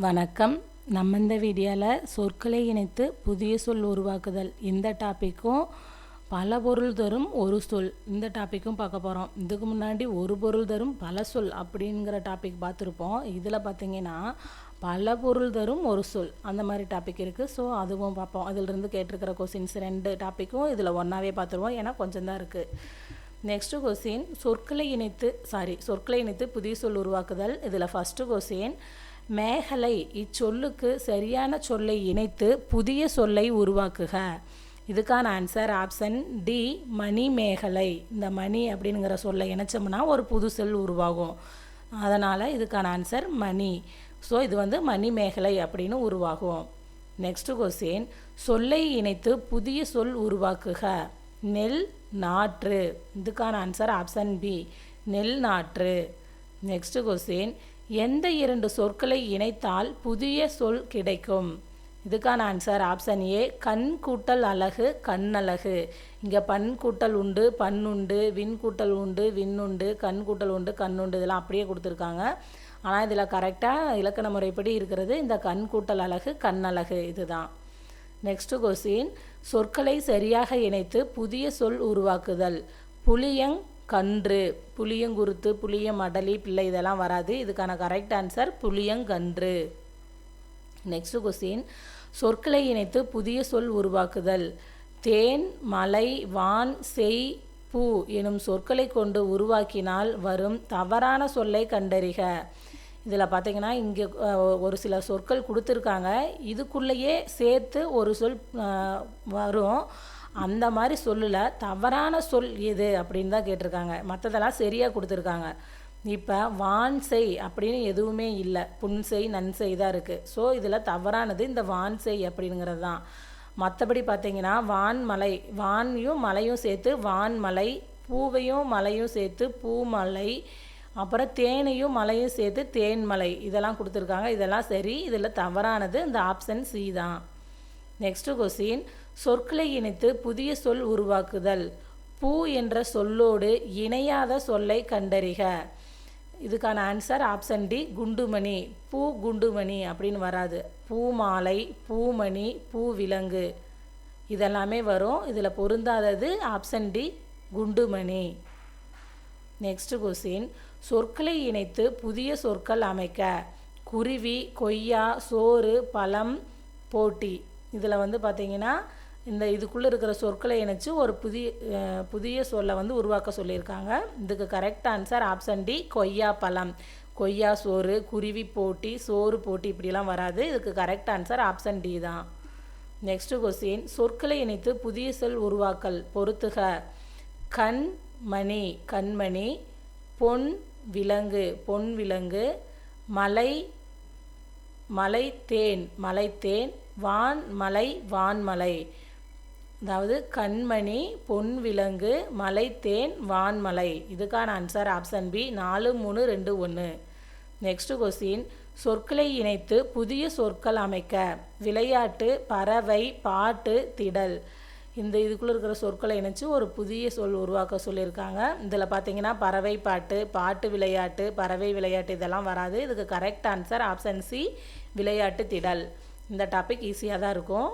வணக்கம். நம்ம இந்த வீடியோவில் சொற்களை இணைத்து புதிய சொல் உருவாக்குதல் இந்த டாப்பிக்கும் பல பொருள் தரும் ஒரு சொல் இந்த டாப்பிக்கும் பார்க்க போகிறோம். இதுக்கு முன்னாடி ஒரு பொருள் தரும் பல சொல் அப்படிங்கிற டாபிக் பார்த்துருப்போம். இதில் பார்த்திங்கன்னா பல பொருள் தரும் ஒரு சொல் அந்த மாதிரி டாபிக் இருக்குது. ஸோ அதுவும் பார்ப்போம். அதிலிருந்து கேட்டிருக்கிற கொஸ்டின்ஸ் 2 டாப்பிக்கும் இதில் ஒன்றாவே பார்த்துருவோம், ஏன்னா கொஞ்சம் தான் இருக்குது. நெக்ஸ்ட்டு கொஸ்டின் சொற்களை இணைத்து புதிய சொல் உருவாக்குதல். இதில் ஃபஸ்ட்டு கொஸ்டின் மேகலை இச்சொல்லுக்கு சரியான சொல்லை இணைத்து புதிய சொல்லை உருவாக்குக. இதுக்கான ஆன்சர் ஆப்ஷன் டி, மணி மேகலை. இந்த மணி அப்படிங்கிற சொல்லை இணைச்சோம்னா ஒரு புது சொல் உருவாகும். அதனால் இதுக்கான ஆன்சர் மணி. ஸோ இது மணி மேகலை அப்படின்னு உருவாகும். நெக்ஸ்ட்டு கொஸ்டின் சொல்லை இணைத்து புதிய சொல் உருவாக்குக. நெல் நாற்று. இதுக்கான ஆன்சர் ஆப்ஷன் பி, நெல் நாற்று. நெக்ஸ்ட் கொஸ்டின் எந்த 2 சொற்களை இணைத்தால் புதிய சொல் கிடைக்கும்? இதுக்கான ஆன்சர் ஆப்ஷன் ஏ, கண் கூட்டல் அழகு கண்ணழகு. இங்கே பண் கூட்டல் உண்டு, பண் உண்டு, விண் கூட்டல் உண்டு, விண் உண்டு, கண் கூட்டல் உண்டு, கண் உண்டு, இதெல்லாம் அப்படியே கொடுத்துருக்காங்க. ஆனால் இதில் கரெக்டாக இலக்கண முறைப்படி இருக்கிறது இந்த கண் கூட்டல் அழகு கண்ணழகு இதுதான். நெக்ஸ்ட் கொஸ்டின் சொற்களை சரியாக இணைத்து புதிய சொல் உருவாக்குதல். புளியங் கன்று. புளியங்குருத்து, புளிய மடலி, பிள்ளை இதெல்லாம் வராது. இதுக்கான கரெக்ட் ஆன்சர் புளியங்கன்று. நெக்ஸ்ட் கொஸ்டின் சொற்களை இணைத்து புதிய சொல் உருவாக்குதல். தேன், மலை, வான், செய், பூ எனும் சொற்களை கொண்டு உருவாக்கினால் வரும் தவறான சொல்லை கண்டறிக. இதில் பார்த்தீங்கன்னா இங்கே ஒரு சில சொற்கள் கொடுத்துருக்காங்க. இதுக்குள்ளேயே சேர்த்து ஒரு சொல் வரும். அந்த மாதிரி சொல்லல தவறான சொல் எது அப்படின்னு தான் கேட்டிருக்காங்க. மற்றதெல்லாம் சரியாக கொடுத்துருக்காங்க. இப்போ வான்செய் அப்படின்னு எதுவுமே இல்லை, புன்செய் நன்செய் தான் இருக்குது. ஸோ இதில் தவறானது இந்த வான்செய் அப்படிங்கிறது தான். மற்றபடி பார்த்தீங்கன்னா வான்மலை, வானையும் மலையும் சேர்த்து வான்மலை, பூவையும் மலையும் சேர்த்து பூமலை, அப்புறம் தேனையும் மலையும் சேர்த்து தேன்மலை, இதெல்லாம் கொடுத்துருக்காங்க. இதெல்லாம் சரி. இதில் தவறானது இந்த ஆப்ஷன் சி தான். நெக்ஸ்ட் கொஸ்டின் சொற்களை இணைத்து புதிய சொல் உருவாக்குதல். பூ என்ற சொல்லோடு இணையாத சொல்லை கண்டறிக. இதுக்கான ஆன்சர் ஆப்ஷன் டி, குண்டுமணி. பூ குண்டுமணி அப்படின்னு வராது. பூமாலை, பூமணி, பூவிலங்கு இதெல்லாமே வரும். இதில் பொருந்தாதது ஆப்ஷன் டி, குண்டுமணி. நெக்ஸ்ட் கொஸ்டின் சொற்களை இணைத்து புதிய சொற்கள் அமைக்க. குருவி, கொய்யா, சோறு, பழம், போட்டி. இதில் பார்த்தீங்கன்னா இதுக்குள்ளே இருக்கிற சொற்களை இணைச்சு ஒரு புதிய சொல்லை உருவாக்க சொல்லியிருக்காங்க. இதுக்கு கரெக்ட் ஆன்சர் ஆப்ஷன் டி, கொய்யா பழம். கொய்யா சோறு, குருவி போட்டி, சோறு போட்டி இப்படிலாம் வராது. இதுக்கு கரெக்ட் ஆன்சர் ஆப்ஷன் டி தான். நெக்ஸ்ட் கொஸ்டின் சொற்களை இணைத்து புதிய சொல் உருவாக்கல். பொறுத்துக. கண் மணி கண்மணி, பொன் விலங்கு பொன் விலங்கு, மலை மலைத்தேன் மலைத்தேன், வான்மலை வான்மலை. அதாவது கண்மணி, பொன் விலங்கு, மலைத்தேன், வான்மலை. இதுக்கான answer option B, 4, 3, 2, 1. Next question சொற்களை இணைத்து புதிய சொற்கள் அமைக்க. விளையாட்டு, பறவை, பாட்டு, திடல். இதுக்குள்ளே இருக்கிற சொற்களை இணைச்சு ஒரு புதிய சொல் உருவாக்க சொல்லியிருக்காங்க. இதில் பார்த்தீங்கன்னா பறவை பாட்டு, பாட்டு விளையாட்டு, பறவை விளையாட்டு இதெல்லாம் வராது. இதுக்கு கரெக்ட் ஆன்சர் ஆப்ஷன் சி, விளையாட்டு திடல். இந்த டாபிக் ஈஸியாக தான் இருக்கும்.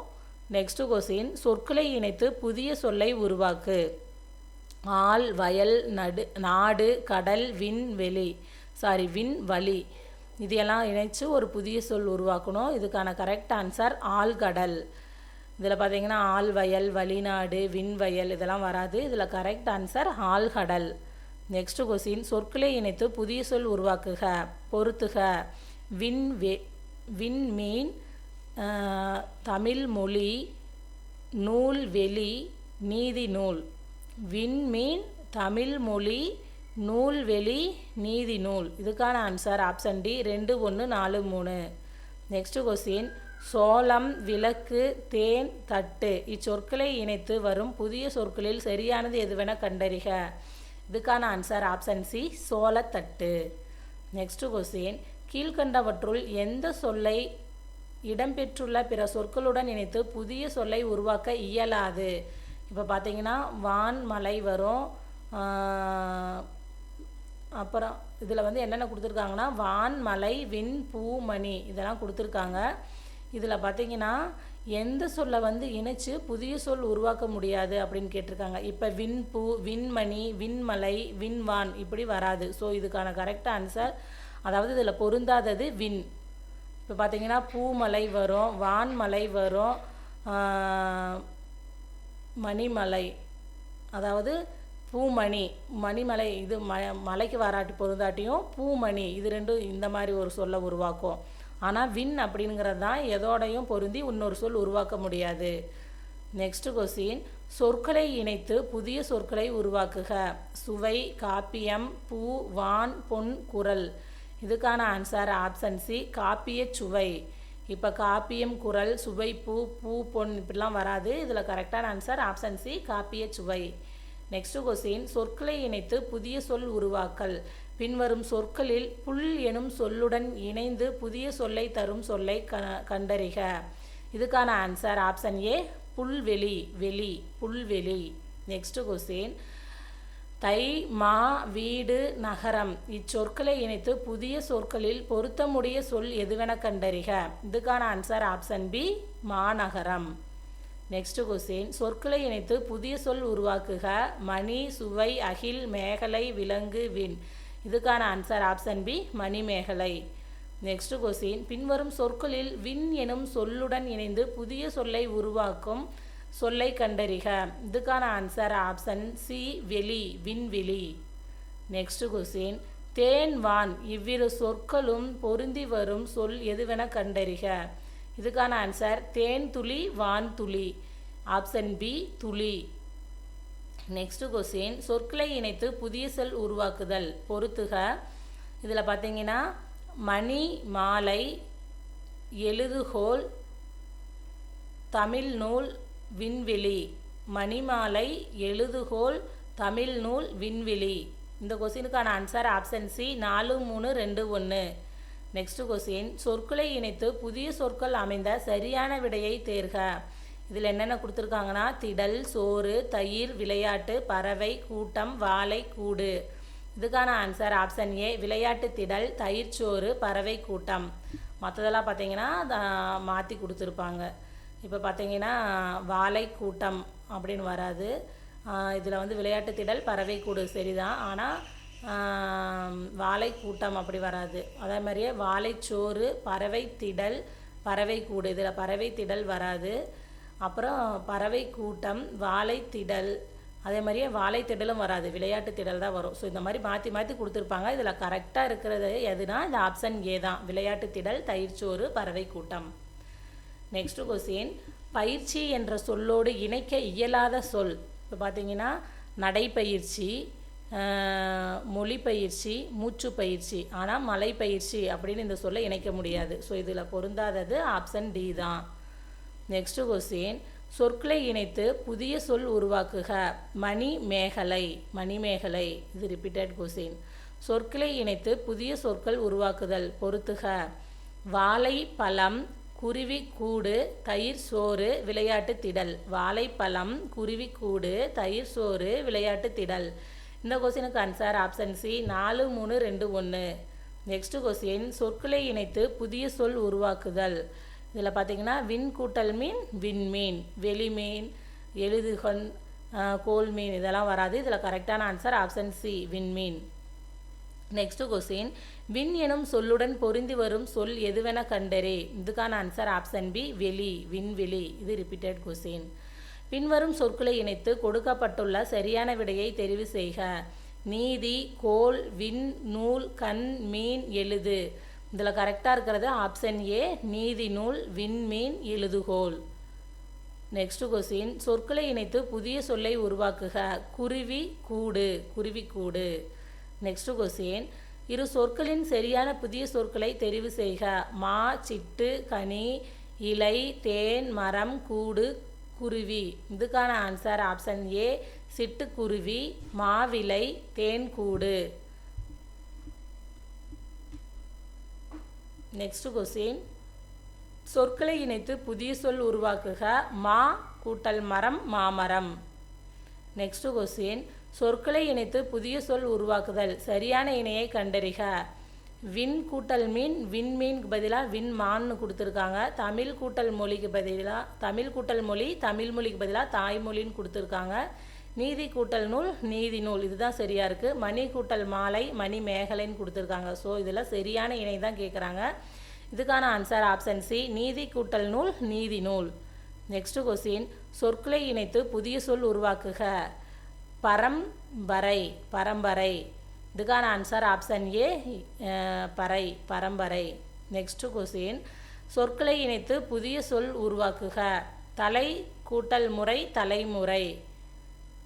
நெக்ஸ்ட் கொஸ்டின் சொற்களை இணைத்து புதிய சொல்லை உருவாக்கு. ஆல், வயல், நாடு, கடல், விண்வெளி இதையெல்லாம் இணைச்சு ஒரு புதிய சொல் உருவாக்கணும். இதுக்கான கரெக்ட் ஆன்சர் ஆழ்கடல். இதில் பார்த்தீங்கன்னா ஆல் வயல், வழிநாடு, விண்வயல் இதெல்லாம் வராது. இதில் கரெக்ட் ஆன்சர் ஆழ்கடல். நெக்ஸ்ட் கொஸ்டின் சொற்களை இணைத்து புதிய சொல் உருவாக்குக. பொறுத்துக. விண்மீன், தமிழ் மொழி, நூல்வெளி, நீதி நூல். விண்மீன், தமிழ் மொழி, நூல்வெளி, நீதி நூல். இதுக்கான answer option D, 2, 1, 4, 3. Next question சோளம், விளக்கு, தேன், தட்டு இச்சொற்களை இணைத்து வரும் புதிய சொற்களில் சரியானது எதுவென கண்டறிக. இதுக்கான ஆன்சர் ஆப்ஷன் சி, சோளத்தட்டு. நெக்ஸ்ட் கொஸ்டின் கீழ்கண்டவற்றுள் எந்த சொல்லை இடம்பெற்றுள்ள பிற சொற்களுடன் இணைத்து புதிய சொல்லை உருவாக்க இயலாது? இப்போ பார்த்தீங்கன்னா வான் மலை வரும், அப்புறம் இதில் வந்து என்னென்ன கொடுத்துருக்காங்கன்னா வான், மலை, விண், பூ, மணி இதெல்லாம் கொடுத்துருக்காங்க. இதில் பார்த்தீங்கன்னா எந்த சொல்லை வந்து இணைச்சு புதிய சொல் உருவாக்க முடியாது அப்படின்னு கேட்டிருக்காங்க. இப்போ விண்பூ, விண்மணி, விண்மலை, விண்வான் இப்படி வராது. ஸோ இதுக்கான கரெக்ட் ஆன்சர், அதாவது இதில் பொருந்தாதது விண். இப்போ பார்த்தீங்கன்னா பூமலை வரும், வான்மலை வரும், மணிமலை, அதாவது பூமணி, மணிமலை இது மலைக்கு வராட்டி பொருந்தாட்டியும் பூமணி இது ரெண்டும் இந்த மாதிரி ஒரு சொல்லை உருவாக்கும். ஆனால் விண் அப்படிங்கிறது தான் எதோடையும் பொருந்தி இன்னொரு சொல் உருவாக்க முடியாது. நெக்ஸ்ட் கொஸ்டின், சொற்களை இணைத்து புதிய சொற்களை உருவாக்குக. சுவை, காப்பியம், பூ, வான், பொன், குரல். இதுக்கான ஆன்சர் ஆப்ஷன் சி, காப்பிய சுவை. இப்போ காப்பியம், குரல், சுவை, பூ, பூ, பொன் இப்படிலாம் வராது. இதில் கரெக்டான ஆன்சர் ஆப்ஷன் சி, காப்பிய சுவை. நெக்ஸ்ட் கொஸ்டின், சொற்களை இணைத்து புதிய சொல் உருவாக்கல். பின்வரும் சொற்களில் புல் எனும் சொல்லுடன் இணைந்து புதிய சொல்லை தரும் சொல்லை கண்டறிக. இதுக்கான ஆன்சர் ஆப்ஷன் ஏ, புல்வெளி, வெளி, புல்வெளி. நெக்ஸ்ட் கொஸ்டின், தை, மா, வீடு, நகரம் இச்சொற்களை இணைத்து புதிய சொற்களில் பொருத்தமுடைய சொல் எதுவென கண்டறிக. இதுக்கான ஆன்சர் ஆப்ஷன் பி, மாநகரம். நெக்ஸ்ட் கொஸ்டின், சொற்களை இணைத்து புதிய சொல் உருவாக்குக. மணி, சுவை, அகில், மேகலை, விலங்கு, விண். இதுக்கான ஆன்சர் ஆப்ஷன் பி, மணிமேகலை. நெக்ஸ்ட் கொஸ்டின், பின்வரும் சொற்களில் விண் எனும் சொல்லுடன் இணைந்து புதிய சொல்லை உருவாக்கும் சொல்லை கண்டறிக. இதுக்கான ஆன்சர் ஆப்ஷன் சி, வெளி, விண்வெளி. நெக்ஸ்ட் கொஸ்டின், தேன், வான் இவ்விரு சொற்களும் பொருந்தி வரும் சொல் எதுவென கண்டறிக. இதுக்கான ஆன்சர் தேன் துளி, வான் துளி, ஆப்ஷன் பி, துளி. நெக்ஸ்ட் கொஸ்டின், சொற்களை இணைத்து புதிய சொல் உருவாக்குதல் பொறுத்துக. இதில் பார்த்தீங்கன்னா மணி, மாலை, எழுதுகோல், தமிழ் நூல், விண்வெளி. மணிமாலை, எழுதுகோல், தமிழ் நூல், விண்வெளி. இந்த கொஸ்டினுக்கான answer option C, 4, 3, 2, 1. Next question, சொற்களை இணைத்து புதிய சொற்கள் அமைந்த சரியான விடையை தேர்க. இதில் என்னென்ன கொடுத்துருக்காங்கன்னா திடல், சோறு, தயிர், விளையாட்டு, பறவை, கூட்டம், வாழை, கூடு. இதுக்கான ஆன்சர் ஆப்ஷன் ஏ, விளையாட்டு, திடல், தயிர், சோறு, பறவை, கூட்டம். மற்றதெல்லாம் பார்த்தீங்கன்னா மாற்றி கொடுத்துருப்பாங்க. இப்போ பார்த்தீங்கன்னா வாழை, கூட்டம் அப்படின்னு வராது. இதில் வந்து விளையாட்டு, திடல், பறவை, கூடு சரிதான். ஆனால் வாழை, கூட்டம் அப்படி வராது. அதே மாதிரியே வாழைச்சோறு, பறவை, திடல், பறவை, கூடு. இதில் பறவை, திடல் வராது. அப்புறம் பறவை, கூட்டம், வாழை, திடல், அதே மாதிரியே வாழை திடலும் வராது, விளையாட்டு திடல் தான் வரும். ஸோ இந்த மாதிரி மாற்றி மாற்றி கொடுத்துருப்பாங்க. இதில் கரெக்டாக இருக்கிறது எதுனா இந்த ஆப்ஷன் ஏ தான், விளையாட்டு திடல், தயிர்ச்சோறு, பறவை, கூட்டம். நெக்ஸ்ட் கொஸ்டின், பயிற்சி என்ற சொல்லோடு இணைக்க இயலாத சொல். இப்போ பார்த்தீங்கன்னா நடைப்பயிற்சி, மொழி பயிற்சி, மூச்சு பயிற்சி. ஆனால் மலை பயிற்சி அப்படின்னு இந்த சொல்லை இணைக்க முடியாது. ஸோ இதில் பொருந்தாதது ஆப்ஷன் டி தான். நெக்ஸ்ட் கொஸ்டின், சொற்களை இணைத்து புதிய சொல் உருவாக்குக. மணி, மேகலை, மணிமேகலை. இது ரிப்பீட்டட் கொஸ்டின். சொற்களை இணைத்து புதிய சொற்கள் உருவாக்குதல் பொறுத்துக. வாழை, பழம், குருவி, கூடு, தயிர், சோறு, விளையாட்டு, திடல். வாழைப்பழம், குருவி, கூடு, தயிர், சோறு, விளையாட்டு, திடல். இந்த கொஸ்டினுக்கு answer option C, 4, 3, 2, 1. Next question, சொற்களை இணைத்து புதிய சொல் உருவாக்குதல். இதில் பார்த்தீங்கன்னா விண் கூட்டல் மீன், விண்மீன், வெளிமீன், எழுதுகண், கோல் மீன் இதெல்லாம் வராது. இதில் கரெக்டான ஆன்சர் ஆப்ஷன் சி, விண்மீன். நெக்ஸ்ட் கொஸ்டின், விண் எனும் சொல்லுடன் பொருந்தி வரும் சொல் எதுவென கண்டறி. இதுக்கான ஆன்சர் ஆப்ஷன் பி, வெளி, விண்வெளி. இது ரிப்பீட்டட் கொஸ்டின். பின்வரும் சொற்களை இணைத்து கொடுக்கப்பட்டுள்ள சரியான விடையை தெரிவு செய்க. நீதி, கோல், விண், நூல், கண், மீன், எழுது. இதில் கரெக்டாக இருக்கிறது ஆப்ஷன் ஏ, நீதி, நூல், விண்மீன், எழுதுகோல். நெக்ஸ்ட் கொஸ்டின், சொற்களை இணைத்து புதிய சொல்லை உருவாக்குக. குருவி, கூடு, குருவி, கூடு. நெக்ஸ்ட் கொஸ்டின், இரு சொற்களின் சரியான புதிய சொற்களை தெரிவு செய்க. மா, சிட்டு, கனி, இலை, தேன், மரம், கூடு, குருவி. இதுக்கான ஆன்சர் ஆப்ஷன் ஏ, சிட்டுக்குருவி, மாவிலை, தேன்கூடு. நெக்ஸ்ட் கொஸ்டின், சொற்களை இணைத்து புதிய சொல் உருவாக்குக. மா கூட்டல் மரம், மாமரம். நெக்ஸ்ட் கொஸ்டின், சொற்களை இணைத்து புதிய சொல் உருவாக்குதல். சரியான இணையை கண்டறிக. விண் கூட்டல் மீன், விண்மீனுக்கு பதிலாக விண்மான்னு கொடுத்துருக்காங்க. தமிழ் கூட்டல் மொழிக்கு பதிலாக தமிழ் கூட்டல் மொழி, தமிழ் மொழிக்கு பதிலாக தாய்மொழின்னு கொடுத்துருக்காங்க. நீதி கூட்டல் நூல், நீதி நூல், இதுதான் சரியாக இருக்குது. மணி கூட்டல் மாலை, மணி மேகலைன்னு கொடுத்துருக்காங்க. ஸோ இதில் சரியான இணை தான் கேட்குறாங்க. இதுக்கான ஆன்சர் ஆப்ஷன் சி, நீதி கூட்டல் நூல், நீதி நூல். நெக்ஸ்ட் கொஸ்டின், சொற்களை இணைத்து புதிய சொல் உருவாக்குக. பரம்பரை, பரம்பரை. இதுக்கான ஆன்சர் ஆப்ஷன் ஏ, பறை, பரம்பரை. நெக்ஸ்ட் கொஸ்டின், சொற்களை இணைத்து புதிய சொல் உருவாக்குக. தலை கூட்டல் முறை, தலைமுறை.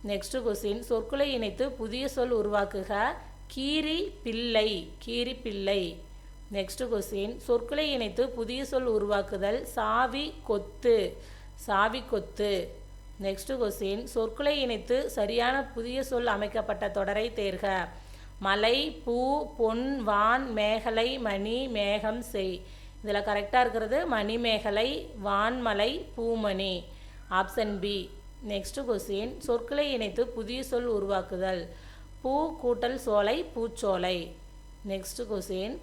நெக்ஸ்ட் கொஸ்டின், சொற்களை இணைத்து புதிய சொல் உருவாக்குக. கீரி பிள்ளை, கீரி பிள்ளை. நெக்ஸ்ட் கொஸ்டின், சொற்களை இணைத்து புதிய சொல் உருவாக்குதல். சாவி கொத்து, சாவி கொத்து. நெக்ஸ்ட் கொஸ்டின், சொற்களை இணைத்து சரியான புதிய சொல் அமைக்கப்பட்ட தொடரை தேர்க. மலை, பூ, பொன், வான், மேகலை, மணி, மேகம், செய். இதில் கரெக்டாக இருக்கிறது மணிமேகலை, வான்மலை, பூமணி. Option B. நெக்ஸ்ட் கொஸ்டின், சொற்களை இணைத்து புதிய சொல் உருவாக்குதல். பூ கூட்டல் சோலை, பூச்சோலை. நெக்ஸ்ட் கொஸ்டின்,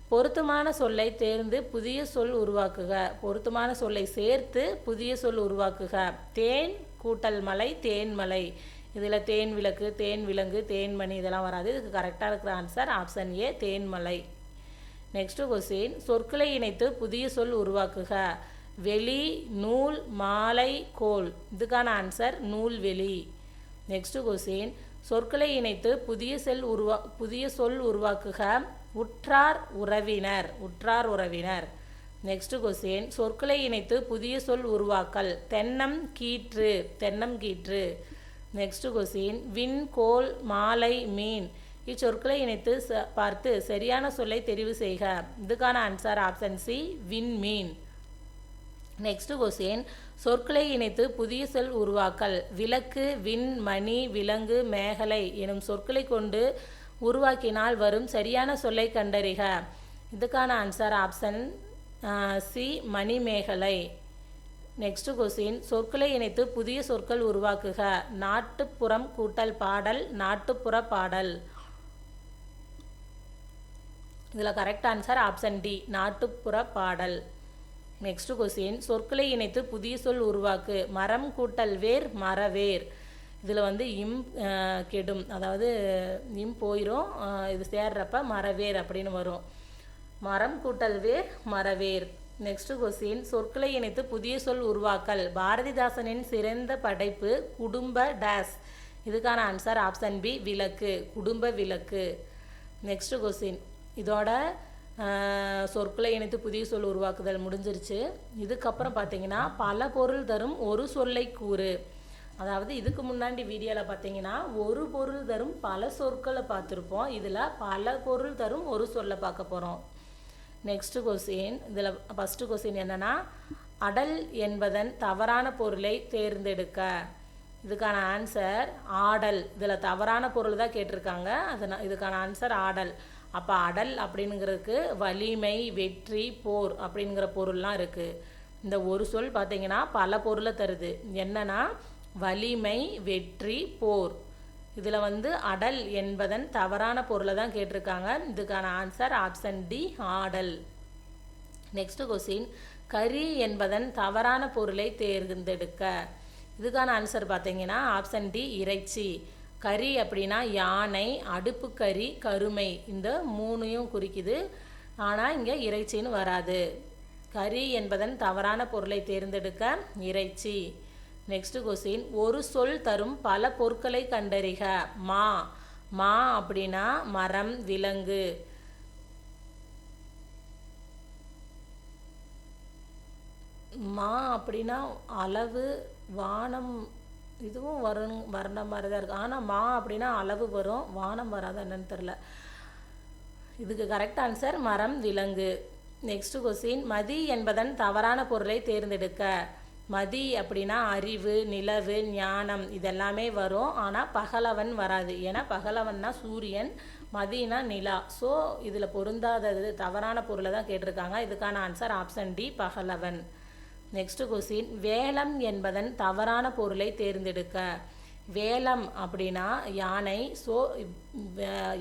பொருத்தமான சொல்லை தேர்ந்து புதிய சொல் உருவாக்குக. பொருத்தமான சொல்லை சேர்த்து புதிய சொல் உருவாக்குக. தேன் கூட்டல் மலை, தேன்மலை. இதில் தேன் விளக்கு, தேன் விலங்கு, தேன்மணி இதெல்லாம் வராது. இதுக்கு கரெக்டாக இருக்கிற ஆன்சர் ஆப்ஷன் ஏ, தேன்மலை. நெக்ஸ்ட் கொஸ்டின், சொற்களை இணைத்து புதிய சொல் உருவாக்குக. வெளி, நூல், மாலை, கோல். இதுக்கான ஆன்சர் நூல்வெளி. நெக்ஸ்ட் கொஸ்டின், சொற்களை இணைத்து புதிய சொல் உருவாக்குக. உற்றார் உறவினர், உற்றார் உறவினர். நெக்ஸ்ட் கொஸ்டின், சொற்களை இணைத்து புதிய சொல் உருவாக்கல். தென்னம் கீற்று, தென்னம் கீற்று. நெக்ஸ்ட் கொஸ்டின், விண், கோல், மாலை, மீன். இச்சொற்களை இணைத்து பார்த்து சரியான சொல்லை தெரிவு செய்க. இதுக்கான ஆன்சர் ஆப்ஷன் சி, விண்மீன். நெக்ஸ்ட் கொஸ்டின், சொற்களை இணைத்து புதிய சொல் உருவாக்கல். விளக்கு, விண், மணி, விலங்கு, மேகலை எனும் சொற்களை கொண்டு உருவாக்கினால் வரும் சரியான சொல்லை கண்டறிக. இதுக்கான ஆன்சர் ஆப்ஷன் சி, மணிமேகலை. நெக்ஸ்ட் கொஸ்டின், சொற்களை இணைத்து புதிய சொற்கள் உருவாக்குக. நாட்டுப்புறம் கூட்டல் பாடல், நாட்டுப்புற பாடல். இதில் கரெக்ட் ஆன்சர் ஆப்ஷன் டி, நாட்டுப்புற பாடல். நெக்ஸ்ட் கொஸ்டின், சொற்களை இணைத்து புதிய சொல் உருவாக்கு. மரம் கூட்டல் வேர், மரவேர். இதில் வந்து இம் கெடும், அதாவது இம் போயிடும், இது சேர்றப்ப மரவேர் அப்படின்னு வரும். மரம் கூட்டல் வேர், மரவேர். நெக்ஸ்ட் கொஸ்டின், சொற்களை இணைத்து புதிய சொல் உருவாக்கல். பாரதிதாசனின் சிறந்த படைப்பு குடும்ப டேஸ். இதுக்கான ஆன்சர் ஆப்ஷன் பி, விளக்கு, குடும்ப விளக்கு. நெக்ஸ்ட் கொஸ்டின், இதோட சொற்களை இணைத்து புதிய சொல் உருவாக்குதல் முடிஞ்சிருச்சு. இதுக்கப்புறம் பார்த்தீங்கன்னா பல பொருள் தரும் ஒரு சொல்லை கூறு. அதாவது இதுக்கு முன்னாடி வீடியோவில் பார்த்தீங்கன்னா ஒரு பொருள் தரும் பல சொற்களை பார்த்துருப்போம். இதில் பல பொருள் தரும் ஒரு சொல்லை பார்க்க போகிறோம். நெக்ஸ்ட் கொஸ்டின், இதில் ஃபஸ்ட்டு கொஸ்டின் என்னென்னா, அடல் என்பதன் தவறான பொருளை தேர்ந்தெடுக்க. இதுக்கான ஆன்சர் ஆடல். இதில் தவறான பொருள் தான் கேட்டிருக்காங்க. இதுக்கான ஆன்சர் ஆடல். அப்போ அடல் அப்படிங்கிறதுக்கு வலிமை, வெற்றி, போர் அப்படிங்கிற பொருள்லாம் இருக்குது. இந்த ஒரு சொல் பார்த்தீங்கன்னா பல பொருளை தருது. என்னன்னா வலிமை, வெற்றி, போர். இதில் வந்து அடல் என்பதன் தவறான பொருளை தான் கேட்டிருக்காங்க. இதுக்கான ஆன்சர் ஆப்ஷன் டி, ஆடல். நெக்ஸ்ட் கொஸ்டின், கறி என்பதன் தவறான பொருளை தேர்ந்தெடுக்க. இதுக்கான ஆன்சர் பார்த்தீங்கன்னா ஆப்ஷன் டி, இறைச்சி. கறி அப்படின்னா யானை, அடுப்பு கறி, கருமை, இந்த மூணையும் குறிக்குது. ஆனால் இங்கே இறைச்சின்னு வராது. கறி என்பதன் தவறான பொருளை தேர்ந்தெடுக்க இறைச்சி. நெக்ஸ்ட் கொஸ்டின், ஒரு சொல் தரும் பல பொருட்களை கண்டறிக. மா. மா அப்படின்னா மரம், விலங்கு. மா அப்படின்னா அளவு, வானம், இதுவும் வர்ற மாதிரி தான் இருக்குது. ஆனால் மா அப்படின்னா அளவு வரும், வானம் வராது, என்னன்னு தெரில. இதுக்கு கரெக்ட் ஆன்சர் மரம், விலங்கு. நெக்ஸ்ட் கொஸ்டின், மதி என்பதன் தவறான பொருளை தேர்ந்தெடுக்க. மதி அப்படின்னா அறிவு, நிலவு, ஞானம் இதெல்லாமே வரும். ஆனால் பகலவன் வராது. ஏன்னா பகலவன்னா சூரியன், மதினா நிலா. ஸோ இதில் பொருந்தாதது தவறான பொருளை தான் கேட்டிருக்காங்க. இதுக்கான ஆன்சர் ஆப்ஷன் டி, பகலவன். நெக்ஸ்ட் கொஸ்டின், வேலம் என்பதன் தவறான பொருளை தேர்ந்தெடுக்க. வேலம் அப்படின்னா யானை. ஸோ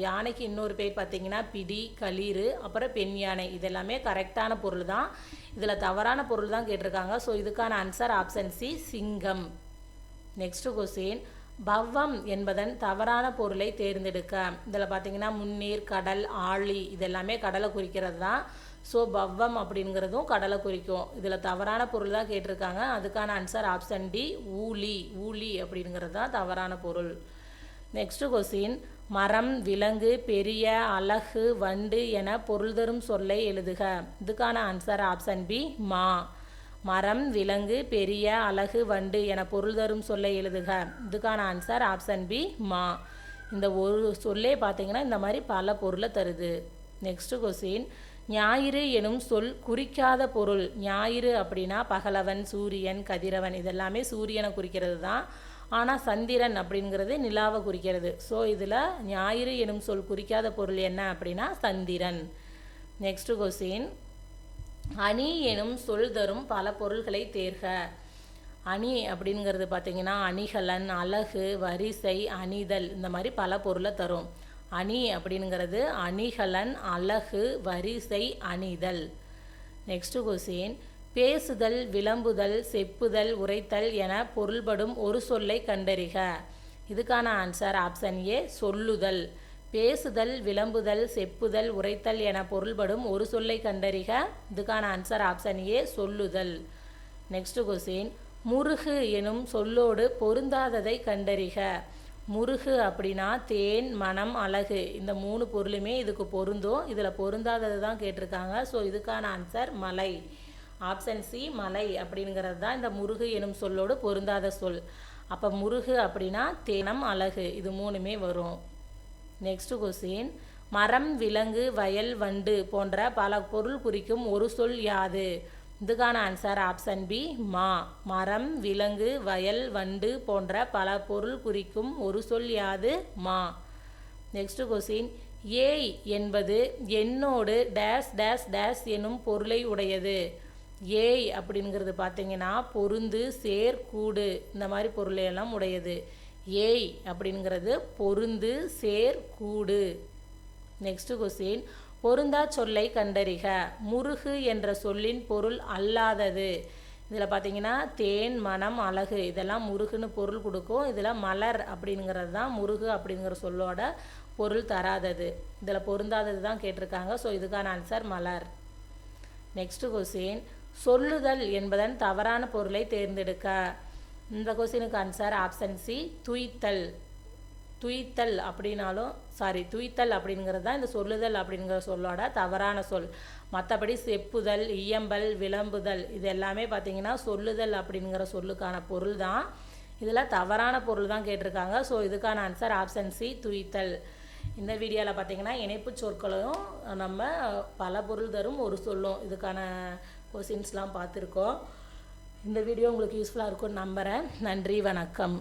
யானைக்கு இன்னொரு பேர் பார்த்தீங்கன்னா பிடி, களிறு, அப்புறம் பெண் யானை. இதெல்லாமே கரெக்டான பொருள் தான். இதில் தவறான பொருள் தான் கேட்டிருக்காங்க. ஸோ இதுக்கான ஆன்சர் ஆப்ஷன் சி, சிங்கம். நெக்ஸ்ட் கொஸ்டின், பவ்வம் என்பதன் தவறான பொருளை தேர்ந்தெடுக்க. இதில் பார்த்தீங்கன்னா முன்னீர், கடல், ஆழி இதெல்லாமே கடலை குறிக்கிறது தான். ஸோ பவ்வம் அப்படிங்கிறதும் கடலை குறிக்கும். இதில் தவறான பொருள் தான் கேட்டிருக்காங்க. அதுக்கான ஆன்சர் ஆப்ஷன் டி, ஊழி. ஊழி அப்படிங்கிறது தான் தவறான பொருள். நெக்ஸ்ட் கொஸ்டின், மரம், விலங்கு, பெரிய, அழகு, வண்டு என பொருள் தரும் சொல்லை எழுதுக. இதுக்கான ஆன்சர் ஆப்ஷன் பி, மா. மரம், விலங்கு, பெரிய, அழகு, வண்டு என பொருள் தரும் சொல்லை எழுதுக. இதுக்கான ஆன்சர் ஆப்ஷன் பி, மா. இந்த ஒரு சொல்லே பார்த்தீங்கன்னா இந்த மாதிரி பல பொருளை தருது. நெக்ஸ்ட் கொஸ்டின், ஞாயிறு எனும் சொல் குறிக்காத பொருள். ஞாயிறு அப்படின்னா பகலவன், சூரியன், கதிரவன் இதெல்லாமே சூரியனை குறிக்கிறது தான். ஆனால் சந்திரன் அப்படிங்கிறது நிலாவை குறிக்கிறது. ஸோ இதில் ஞாயிறு எனும் சொல் குறிக்காத பொருள் என்ன அப்படின்னா சந்திரன். நெக்ஸ்ட் கொஸ்டின், அணி எனும் சொல் தரும் பல பொருள்களை தேர்க. அணி அப்படிங்கிறது பார்த்தீங்கன்னா அணிகலன், அழகு, வரிசை, அணிதல் இந்த மாதிரி பல பொருளை தரும். அணி அப்படிங்கிறது அணிகலன், அழகு, வரிசை, அணிதல். நெக்ஸ்ட் கொஸ்டின், பேசுதல், விளம்புதல், செப்புதல், உரைத்தல் என பொருள்படும் ஒரு சொல்லை கண்டறிக. இதுக்கான ஆன்சர் ஆப்ஷன் ஏ, சொல்லுதல். பேசுதல், விளம்புதல், செப்புதல், உரைத்தல் என பொருள்படும் ஒரு சொல்லை கண்டறிக. இதுக்கான ஆன்சர் ஆப்ஷன் ஏ, சொல்லுதல். நெக்ஸ்ட் கொஸ்டின், முருகு எனும் சொல்லோடு பொருந்தாததை கண்டறிக. முருகு அப்படின்னா தேன், மனம், அழகு இந்த மூணு பொருளுமே இதுக்கு பொருந்தும். இதில் பொருந்தாதது தான் கேட்டிருக்காங்க. ஸோ இதுக்கான ஆன்சர் மலை. ஆப்ஷன் சி, மலை அப்படிங்கிறது தான் இந்த முருகு எனும் சொல்லோடு பொருந்தாத சொல். அப்போ முருகு அப்படின்னா தேனம், அழகு இது மூணுமே வரும். நெக்ஸ்ட் கொஸ்டின், மரம், விலங்கு, வயல், வண்டு போன்ற பல பொருள் குறிக்கும் ஒரு சொல் யாது. இதுக்கான ஆன்சர் ஆப்ஷன் பி, மா. மரம், விலங்கு, வயல், வண்டு போன்ற பல பொருள் குறிக்கும் ஒரு சொல் யாது, மா. நெக்ஸ்ட் கொஸ்டின், ஏய் என்பது என்னோடு டேஸ் டேஸ் டேஸ் எனும் பொருளை உடையது. ஏய் அப்படிங்கிறது பார்த்தீங்கன்னா பொருந்து, சேர், கூடு இந்த மாதிரி பொருளையெல்லாம் உடையது. ஏய் அப்படிங்கிறது பொருந்து, சேர், கூடு. நெக்ஸ்ட் கொஸ்டின், பொருந்தா சொல்லை கண்டறிக. முருகு என்ற சொல்லின் பொருள் அல்லாதது. இதில் பார்த்தீங்கன்னா தேன், மனம், அழகு இதெல்லாம் முருகுன்னு பொருள் கொடுக்கும். இதில் மலர் அப்படிங்கிறது தான் முருகு அப்படிங்கிற சொல்லோட பொருள் தராதது. இதில் பொருந்தாதது தான் கேட்டிருக்காங்க. ஸோ இதுக்கான ஆன்சர் மலர். நெக்ஸ்ட் கொஸ்டின், சொல்லுதல் என்பதன் தவறான பொருளை தேர்ந்தெடுக்க. இந்த கொஸ்டினுக்கு ஆன்சர் ஆப்ஷன் சி, துய்த்தல். துய்த்தல் அப்படின்னாலும் துய்த்தல் அப்படிங்கிறது தான் இந்த சொல்லுதல் அப்படிங்கிற சொல்லோட தவறான சொல். மற்றபடி செப்புதல், இயம்பல், விளம்புதல் இது எல்லாமே பார்த்தீங்கன்னா சொல்லுதல் அப்படிங்கிற சொல்லுக்கான பொருள் தான். இதில் தவறான பொருள் தான் கேட்டிருக்காங்க. ஸோ இதுக்கான ஆன்சர் ஆப்ஷன் சி, துய்த்தல். இந்த வீடியோவில் பார்த்தீங்கன்னா இணைப்பு சொற்களும் நம்ம பல பொருள் தரும் ஒரு சொல்லும் இதுக்கான கொஸ்டின்ஸ்லாம் பார்த்துருக்கோம். இந்த வீடியோ உங்களுக்கு யூஸ்ஃபுல்லாக இருக்கும்னு நம்புகிறேன். நன்றி, வணக்கம்.